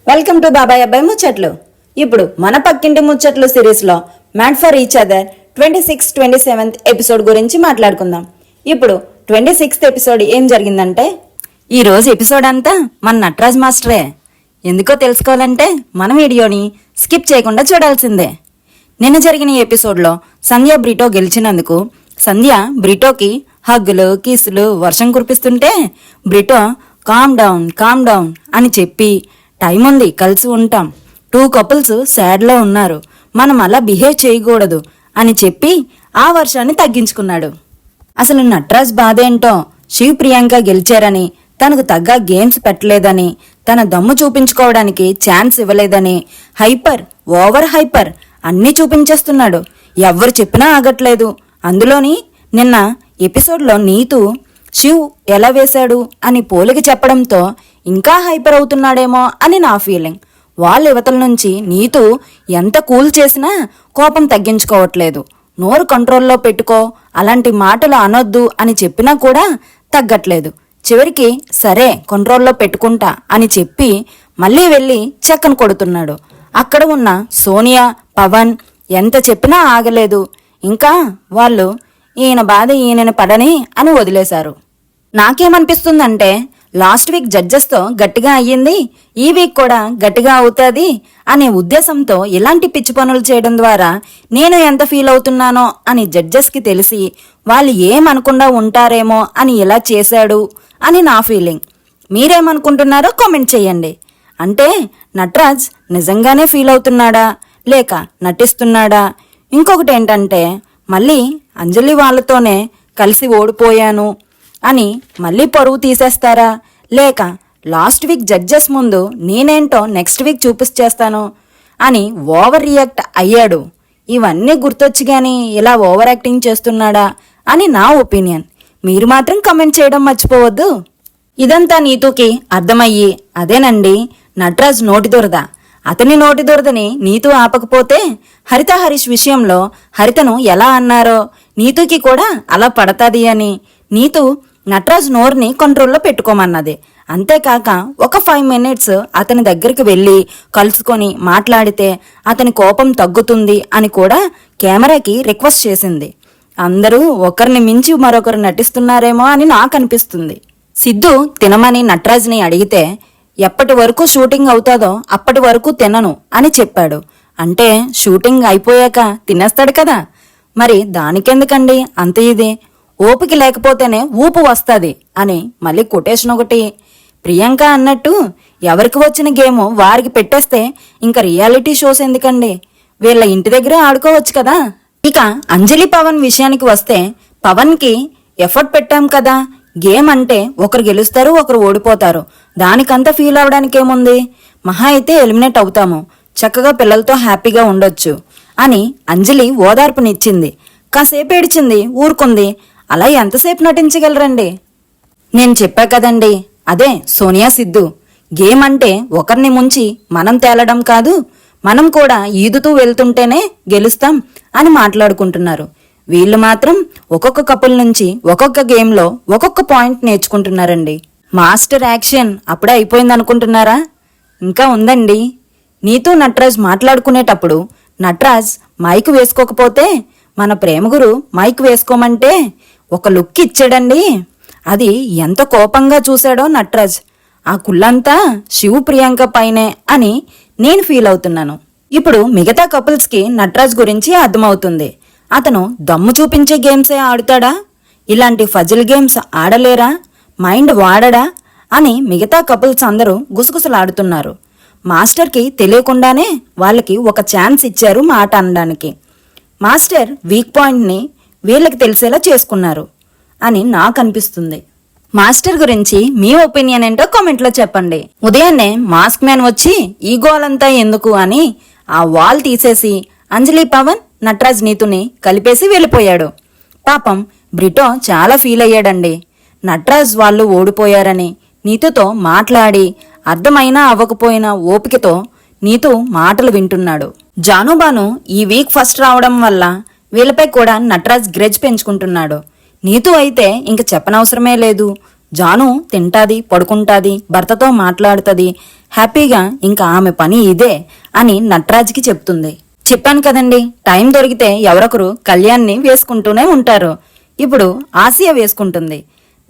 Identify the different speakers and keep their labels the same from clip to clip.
Speaker 1: Welcome to బాబాయ్ అబ్బాయి ముచ్చట్లు. ఇప్పుడు మన పక్కింటి ముచ్చట్లు సిరీస్లో mad for each other 26-27 episode గురించి మాట్లాడుకుందాం. ఇప్పుడు 26th ఎపిసోడ్ ఏం జరిగిందంటే, ఈ రోజు ఎపిసోడ్ అంతా మన నటరాజ్ మాస్టరే. ఎందుకో తెలుసుకోవాలంటే మన వీడియోని స్కిప్ చేయకుండా చూడాల్సిందే. నిన్న జరిగిన ఎపిసోడ్లో సంధ్య బ్రిటో గెలిచినందుకు సంధ్య బ్రిటోకి హగ్గులు కిస్సులు వర్షం కురిపిస్తుంటే బ్రిటో కామ్ డౌన్ అని చెప్పి, టైం ఉంది, కలిసి ఉంటాం, 2 కపుల్స్ సాడ్లో ఉన్నారు, మనం అలా బిహేవ్ చేయకూడదు అని చెప్పి ఆ వర్షాన్ని తగ్గించుకున్నాడు. అసలు నటరాజ్ బాధేంటో, శివ్ ప్రియాంక గెలిచారని, తనకు తగ్గ గేమ్స్ పెట్టలేదని, తన దమ్ము చూపించుకోవడానికి ఛాన్స్ ఇవ్వలేదని ఓవర్ హైపర్ అన్నీ చూపించేస్తున్నాడు. ఎవ్వరు చెప్పినా ఆగట్లేదు. అందులోని నిన్న ఎపిసోడ్లో నీతు శివ్ ఎలా వేశాడు అని పోలిక చెప్పడంతో ఇంకా హైపర్ అవుతున్నాడేమో అని నా ఫీలింగ్. వాళ్ళ యువతల నుంచి నీతు ఎంత కూల్ చేసినా కోపం తగ్గించుకోవట్లేదు. నోరు కంట్రోల్లో పెట్టుకో, అలాంటి మాటలు అనొద్దు అని చెప్పినా కూడా తగ్గట్లేదు. చివరికి సరే కంట్రోల్లో పెట్టుకుంటా అని చెప్పి మళ్ళీ వెళ్ళి చెక్కను కొడుతున్నాడు. అక్కడ ఉన్న సోనియా, పవన్ ఎంత చెప్పినా ఆగలేదు. ఇంకా వాళ్ళు ఈయన బాధ ఈయనని పడని అని వదిలేశారు. నాకేమనిపిస్తుందంటే, లాస్ట్ వీక్ జడ్జెస్తో గట్టిగా అయ్యింది, ఈ వీక్ కూడా గట్టిగా అవుతుంది అనే ఉద్దేశంతో ఇలాంటి పిచ్చి పనులు చేయడం ద్వారా నేను ఎంత ఫీల్ అవుతున్నానో అని జడ్జెస్కి తెలిసి వాళ్ళు ఏమనకుండా ఉంటారేమో అని ఇలా చేశాడు అని నా ఫీలింగ్. మీరేమనుకుంటున్నారో కామెంట్ చేయండి. అంటే నటరాజ్ నిజంగానే ఫీల్ అవుతున్నాడా లేక నటిస్తున్నాడా? ఇంకొకటి ఏంటంటే, మళ్ళీ అంజలి వాళ్ళతోనే కలిసి ఓడిపోయాను అని మళ్ళీ పరువు తీసేస్తారా, లేక లాస్ట్ వీక్ జడ్జెస్ ముందు నేనేంటో నెక్స్ట్ వీక్ చూపించేస్తాను అని ఓవర్ రియాక్ట్ అయ్యాడు. ఇవన్నీ గుర్తొచ్చి గాని ఇలా ఓవర్ యాక్టింగ్ చేస్తున్నాడా అని నా ఒపీనియన్. మీరు మాత్రం కమెంట్ చేయడం మర్చిపోవద్దు. ఇదంతా నీతుకి అర్థమయ్యి, అదేనండి నటరాజ్ నోటి దురద, అతని నోటి దురదని నీతు ఆపకపోతే హరిత హరీష్ విషయంలో హరితను ఎలా అన్నారో నీతుకి కూడా అలా పడతాది అని నీతు నటరాజ్ నోరుని కంట్రోల్లో పెట్టుకోమన్నది. అంతేకాక ఒక 5 minutes అతని దగ్గరికి వెళ్ళి కలుసుకొని మాట్లాడితే అతని కోపం తగ్గుతుంది అని కూడా కెమెరాకి రిక్వెస్ట్ చేసింది. అందరూ ఒకరిని మించి మరొకరు నటిస్తున్నారేమో అని నాకు అనిపిస్తుంది. సిద్ధు తినమని నటరాజ్ని అడిగితే ఎప్పటి వరకు షూటింగ్ అవుతాదో అప్పటి వరకు తినను అని చెప్పాడు. అంటే షూటింగ్ అయిపోయాక తినేస్తాడు కదా, మరి దానికెందుకండి అంత ఇది? ఓపిక లేకపోతేనే ఊపు వస్తుంది అని మళ్ళీ కొటేషన్ ఒకటి. ప్రియాంక అన్నట్టు ఎవరికి వచ్చిన గేమ్ వారికి పెట్టేస్తే ఇంకా రియాలిటీ షోస్ ఎందుకండి? వీళ్ళ ఇంటి దగ్గరే ఆడుకోవచ్చు కదా. ఇక అంజలి పవన్ విషయానికి వస్తే, పవన్కి ఎఫర్ట్ పెట్టాం కదా, గేమ్ అంటే ఒకరు గెలుస్తారు ఒకరు ఓడిపోతారు, దానికంతా ఫీల్ అవడానికి ఏముంది, మహా అయితే ఎలిమినేట్ అవుతాము, చక్కగా పిల్లలతో హ్యాపీగా ఉండొచ్చు అని అంజలి ఓదార్పునిచ్చింది. కాసేపు ఏడిచింది, ఊరుకుంది. అలా ఎంతసేపు నటించగలరండి? నేను చెప్పా కదండి, అదే సోనియా సిద్ధు. గేమ్ అంటే ఒకరిని ముంచి మనం తేలడం కాదు, మనం కూడా ఈదుతూ వెళ్తుంటేనే గెలుస్తాం అని మాట్లాడుకుంటున్నారు. వీళ్ళు మాత్రం ఒక్కొక్క కపుల్ నుంచి ఒక్కొక్క గేమ్లో ఒక్కొక్క పాయింట్ నేర్చుకుంటున్నారండి. మాస్టర్ యాక్షన్ అప్పుడే అయిపోయింది అనుకుంటున్నారా? ఇంకా ఉందండి. నీతూ నటరాజ్ మాట్లాడుకునేటప్పుడు నటరాజ్ మైక్ వేసుకోకపోతే మన ప్రేమగురు మైక్ వేసుకోమంటే ఒక లుక్ ఇచ్చాడండి. అది ఎంత కోపంగా చూశాడో నటరాజ్. ఆ కుళ్ళంతా శివ్ ప్రియాంక పైనే అని నేను ఫీల్ అవుతున్నాను. ఇప్పుడు మిగతా కపుల్స్కి నటరాజ్ గురించి అర్థమవుతుంది. అతను దమ్ము చూపించే గేమ్సే ఆడుతాడా, ఇలాంటి ఫజిల్ గేమ్స్ ఆడలేరా, మైండ్ వాడడా అని మిగతా కపుల్స్ అందరూ గుసగుసలాడుతున్నారు. మాస్టర్కి తెలియకుండానే వాళ్ళకి ఒక ఛాన్స్ ఇచ్చారు మాట అనడానికి. మాస్టర్ వీక్ పాయింట్ని వీళ్ళకి తెలిసేలా చేసుకున్నారు అని నాకు అనిపిస్తుంది. మాస్టర్ గురించి మీ ఒపీనియన్ ఏంటో కామెంట్లో చెప్పండి. ఉదయాన్నే మాస్క్ మ్యాన్ వచ్చి ఈ గోలంతా ఎందుకు అని ఆ వాల్ తీసేసి అంజలి పవన్ నటరాజ్ నీతుని కలిపేసి వెళ్ళిపోయాడు. పాపం బ్రిటో చాలా ఫీల్ అయ్యాడండి. నటరాజ్ వాళ్ళు ఓడిపోయారని నీతుతో మాట్లాడి అర్థమైనా అవ్వకపోయినా ఓపికతో నీతు మాటలు వింటున్నాడు. జానుబాను ఈ వీక్ ఫస్ట్ రావడం వల్ల వీళ్ళపై కూడా నటరాజ్ గ్రెజ్ పెంచుకుంటున్నాడు. నీతు అయితే ఇంక చెప్పనవసరమే లేదు. జాను తింటాది, పడుకుంటాది, భర్తతో మాట్లాడుతుంది, హ్యాపీగా ఇంకా ఆమె పని ఇదే అని నటరాజ్కి చెప్తుంది. చెప్పాను కదండి, టైం దొరికితే ఎవరొకరు కళ్యాణ్ని వేసుకుంటూనే ఉంటారు. ఇప్పుడు ఆసియా వేసుకుంటుంది.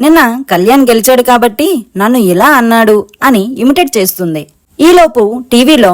Speaker 1: నిన్న కళ్యాణ్ గెలిచాడు కాబట్టి నన్ను ఇలా అన్నాడు అని ఇమిటేట్ చేస్తుంది. ఈలోపు టీవీలో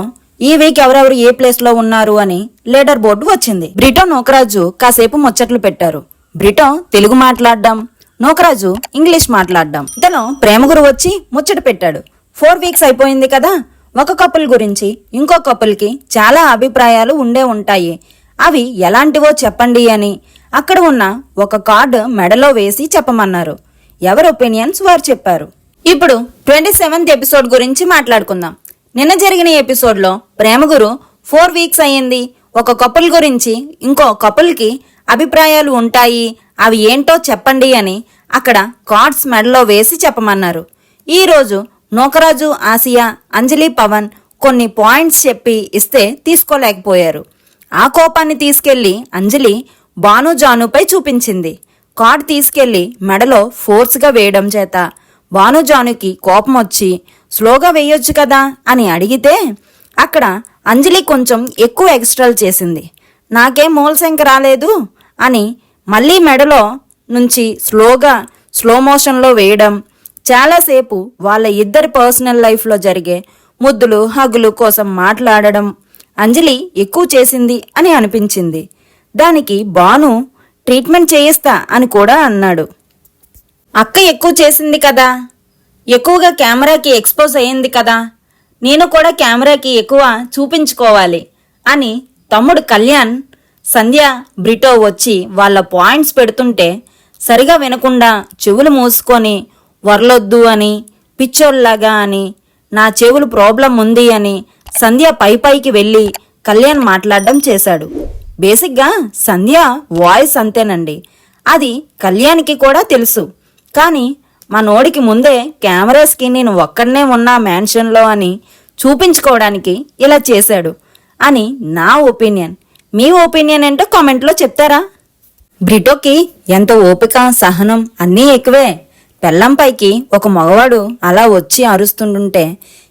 Speaker 1: ఈ వీక్ ఎవరెవరు ఏ ప్లేస్ లో ఉన్నారు అని లీడర్ బోర్డు వచ్చింది. బ్రిటో నోకరాజు కాసేపు ముచ్చట్లు పెట్టారు. బ్రిటో తెలుగు మాట్లాడడం, నోకరాజు ఇంగ్లీష్ మాట్లాడడం. ఇతను ప్రేమగురు వచ్చి ముచ్చట పెట్టాడు. 4 వీక్స్ అయిపోయింది కదా, ఒక కపుల్ గురించి ఇంకో కపుల్కి చాలా అభిప్రాయాలు ఉండే ఉంటాయి, అవి ఎలాంటివో చెప్పండి అని అక్కడ ఉన్న ఒక కార్డు మెడలో వేసి చెప్పమన్నారు. ఎవరి ఒపీనియన్స్ వారు చెప్పారు. ఇప్పుడు 27th ఎపిసోడ్ గురించి మాట్లాడుకుందాం. నిన్న జరిగిన ఎపిసోడ్లో ప్రేమగురు 4 వీక్స్ అయ్యింది, ఒక కపుల్ గురించి ఇంకో కపుల్కి అభిప్రాయాలు ఉంటాయి, అవి ఏంటో చెప్పండి అని అక్కడ కార్డ్స్ మెడలో వేసి చెప్పమన్నారు. ఈరోజు నోకరాజు, ఆసియా, అంజలి, పవన్ కొన్ని పాయింట్స్ చెప్పి ఇస్తే తీసుకోలేకపోయారు. ఆ కోపాన్ని తీసుకెళ్లి అంజలి భాను జానుపై చూపించింది. కార్డ్ తీసుకెళ్లి మెడలో ఫోర్స్గా వేయడం చేత భాను జానుకి కోపం వచ్చి స్లోగా వేయొచ్చు కదా అని అడిగితే అక్కడ అంజలి కొంచెం ఎక్కువ ఎక్స్ట్రాలు చేసింది. నాకేం మూలశంక రాలేదు అని మళ్ళీ మెడలో నుంచి స్లో మోషన్లో వేయడం, చాలాసేపు వాళ్ళ ఇద్దరి పర్సనల్ లైఫ్లో జరిగే ముద్దులు, హగ్గులు కోసం మాట్లాడడం అంజలి ఎక్కువ చేసింది అని అనిపించింది. దానికి భాను ట్రీట్మెంట్ చేయిస్తా అని కూడా అన్నాడు. అక్క ఎక్కువ చేసింది కదా, ఎక్కువగా కెమెరాకి ఎక్స్పోజ్ అయ్యింది కదా, నేను కూడా కెమెరాకి ఎక్కువ చూపించుకోవాలి అని తమ్ముడు కళ్యాణ్, సంధ్య, బ్రిటో వచ్చి వాళ్ళ పాయింట్స్ పెడుతుంటే సరిగా వినకుండా చెవులు మూసుకొని వర్లొద్దు అని, పిచ్చోల్లాగా అని, నా చెవులు ప్రాబ్లం ఉంది అని సంధ్య పైకి వెళ్ళి కళ్యాణ్ మాట్లాడడం చేశాడు. బేసిక్గా సంధ్య వాయిస్ అంతేనండి, అది కళ్యాణ్కి కూడా తెలుసు. కానీ మనోడికి ముందే కెమెరాస్కి నేను ఒక్కడనే ఉన్నా మ్యాన్షన్లో అని చూపించుకోవడానికి ఇలా చేశాడు అని నా ఒపీనియన్. మీ ఒపీనియన్ ఏంటో కామెంట్లో చెప్తారా? బ్రిటోకి ఎంత ఓపిక, సహనం అన్నీ ఎక్కువే. పెళ్ళంపైకి ఒక మగవాడు అలా వచ్చి అరుస్తుంటుంటే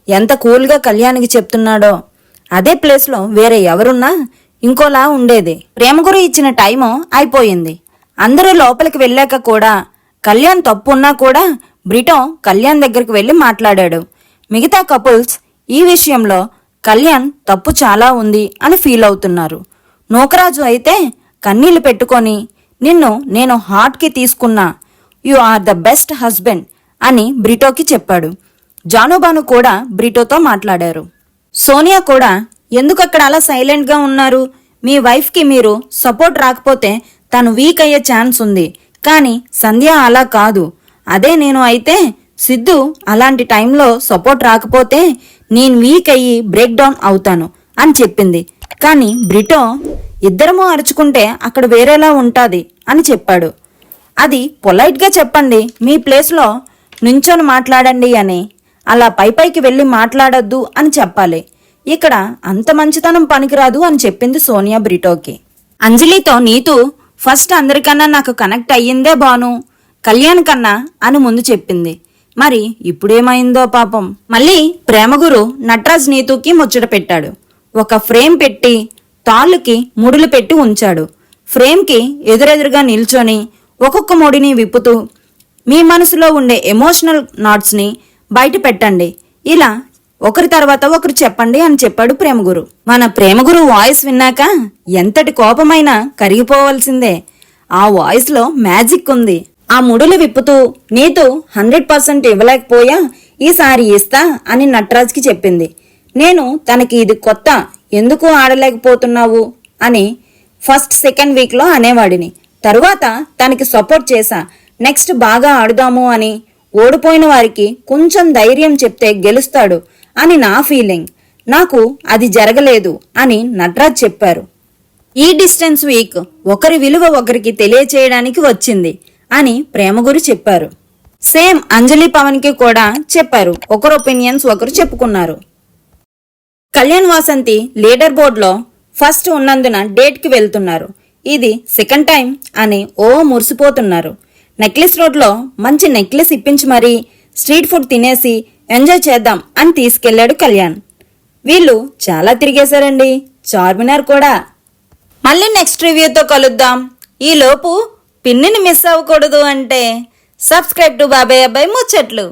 Speaker 1: ఎంత కూల్గా కళ్యాణ్కి చెప్తున్నాడో. అదే ప్లేస్లో వేరే ఎవరున్నా ఇంకోలా ఉండేది. ప్రేమగురు ఇచ్చిన టైము అయిపోయింది. అందరూ లోపలికి వెళ్ళాక కూడా కళ్యాణ్ తప్పు ఉన్నా కూడా బ్రిటో కళ్యాణ్ దగ్గరికి వెళ్ళి మాట్లాడాడు. మిగతా కపుల్స్ ఈ విషయంలో కళ్యాణ్ తప్పు చాలా ఉంది అని ఫీల్ అవుతున్నారు. నోకరాజు అయితే కన్నీళ్లు పెట్టుకొని నిన్ను నేను హార్ట్కి తీసుకున్నా, you are the best husband అని బ్రిటోకి చెప్పాడు. జానుబాను కూడా బ్రిటోతో మాట్లాడారు. సోనియా కూడా ఎందుకక్కడ అలా సైలెంట్గా ఉన్నారు, మీ వైఫ్కి మీరు సపోర్ట్ రాకపోతే తను వీక్ అయ్యే ఛాన్స్ ఉంది, కానీ సంధ్య అలా కాదు, అదే నేను అయితే సిద్ధు అలాంటి టైంలో సపోర్ట్ రాకపోతే నేను వీక్ అయ్యి బ్రేక్ డౌన్ అవుతాను అని చెప్పింది. కానీ బ్రిటో ఇద్దరము అరుచుకుంటే అక్కడ వేరేలా ఉంటాది అని చెప్పాడు. అది పొలైట్గా చెప్పండి, మీ ప్లేస్లో నుంచొని మాట్లాడండి అని, అలా పైకి వెళ్ళి మాట్లాడొద్దు అని చెప్పాలి. ఇక్కడ అంత మంచితనం పనికిరాదు అని చెప్పింది సోనియా బ్రిటోకి. అంజలితో నీతు ఫస్ట్ అందరికన్నా నాకు కనెక్ట్ అయ్యిందే భాను, కళ్యాణ్ కన్నా అని ముందు చెప్పింది. మరి ఇప్పుడేమైందో పాపం. మళ్ళీ ప్రేమగురు నటరాజ్ నీతుకి ముచ్చట పెట్టాడు. ఒక ఫ్రేమ్ పెట్టి తాళ్ళుకి ముడులు పెట్టి ఉంచాడు. ఫ్రేమ్కి ఎదురెదురుగా నిల్చొని ఒక్కొక్క ముడిని విప్పుతూ మీ మనసులో ఉండే ఎమోషనల్ నాట్స్ని బయట పెట్టండి, ఇలా ఒకరి తర్వాత ఒకరు చెప్పండి అని చెప్పాడు ప్రేమగురు. మన ప్రేమగురు వాయిస్ విన్నాక ఎంతటి కోపమైనా కరిగిపోవాల్సిందే. ఆ వాయిస్లో మ్యాజిక్ ఉంది. ఆ ముడులు విప్పుతూ నీతు 100% ఇవ్వలేకపోయా, ఈసారి ఇస్తా అని నటరాజ్కి చెప్పింది. నేను తనకి ఇది కొత్త, ఎందుకు ఆడలేకపోతున్నావు అని ఫస్ట్ సెకండ్ వీక్లో అనేవాడిని. తరువాత తనకి సపోర్ట్ చేశా, నెక్స్ట్ బాగా ఆడుదాము అని. ఓడిపోయిన వారికి కొంచెం ధైర్యం చెప్తే గెలుస్తాడు అని నా ఫీలింగ్. నాకు అది జరగలేదు అని నటరాజ్ చెప్పారు. ఈ డిస్టెన్స్ వీక్ ఒకరి విలువ ఒకరికి తెలియచేయడానికి వచ్చింది అని ప్రేమగురు చెప్పారు. సేమ్ అంజలి, పవన్కి కూడా చెప్పారు. ఒకరు ఒపీనియన్స్ ఒకరు చెప్పుకున్నారు. కళ్యాణ్, వాసంతి లీడర్ బోర్డులో ఫస్ట్ ఉన్నందున డేట్కి వెళ్తున్నారు. ఇది సెకండ్ టైం అని మురిసిపోతున్నారు. నెక్లెస్ రోడ్లో మంచి నెక్లెస్ ఇప్పించి మరీ స్ట్రీట్ ఫుడ్ తినేసి ఎంజాయ్ చేద్దాం అని తీసుకెళ్లాడు కళ్యాణ్. వీళ్ళు చాలా తిరిగేశారండి, చార్మినార్ కూడా. మళ్ళీ నెక్స్ట్ రివ్యూతో కలుద్దాం. ఈలోపు పిన్నిని మిస్ అవ్వకూడదు అంటే సబ్స్క్రైబ్ టు బాబాయ్ అబ్బాయి ముచ్చట్లు.